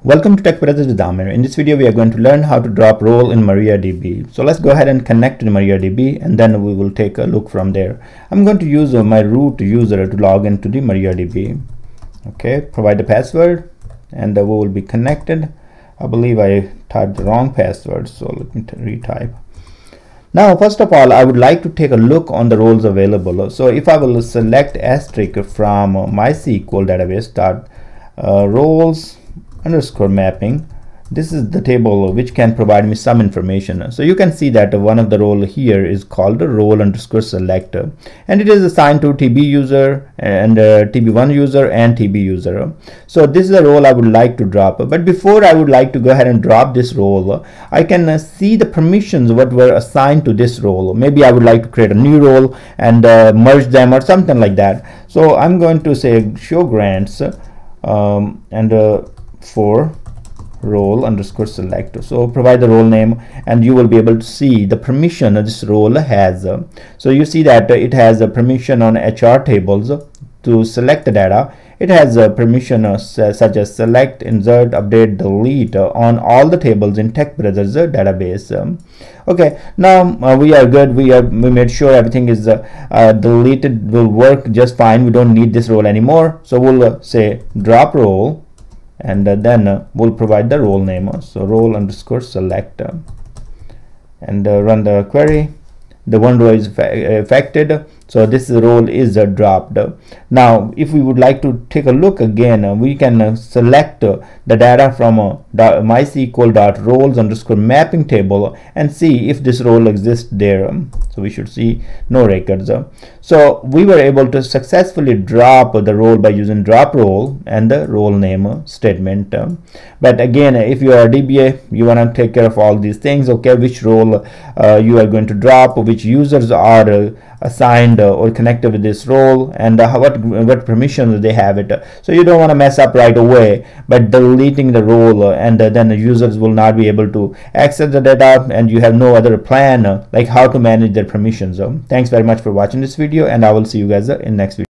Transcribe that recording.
Welcome to Tech Brothers with Amir. In this video, we are going to learn how to drop role in MariaDB. So let's go ahead and connect to MariaDB, and then we will take a look from there. I'm going to use my root user to log into the MariaDB. Okay, provide the password, and we will be connected. I believe I typed the wrong password, so let me retype. Now, first of all, I would like to take a look on the roles available. So if I will select asterisk from MySQL database roles underscore mapping, this is the table which can provide me some information. So you can see that one of the role here is called the role underscore select, and it is assigned to TB user and TB1 user and TB user. So this is a role I would like to drop, but before I would like to go ahead and drop this role, I can see the permissions what were assigned to this role. Maybe I would like to create a new role and merge them or something like that. So I'm going to say show grants for role underscore select. So provide the role name, and you will be able to see the permission this role has. So you see that it has a permission on HR tables to select the data. It has a permission such as select, insert, update, delete on all the tables in Tech Brothers database. Okay, now we are good. We made sure everything is deleted, will work just fine. We don't need this role anymore. So we'll say drop role, and then we'll provide the role name. So role underscore select, and run the query. The one row is affected, so this role is dropped. Now if we would like to take a look again, we can select the data from MySQL.roles underscore mapping table and see if this role exists there. So we should see no records. So we were able to successfully drop the role by using drop role and the role name statement. But again, if you are a DBA, you want to take care of all these things. Okay, which role you are going to drop, which users are assigned or connected with this role, and what permissions they have it. So you don't want to mess up right away by deleting the role, and then the users will not be able to access the data, and you have no other plan like how to manage their permissions. Thanks very much for watching this video, and I will see you guys in next video.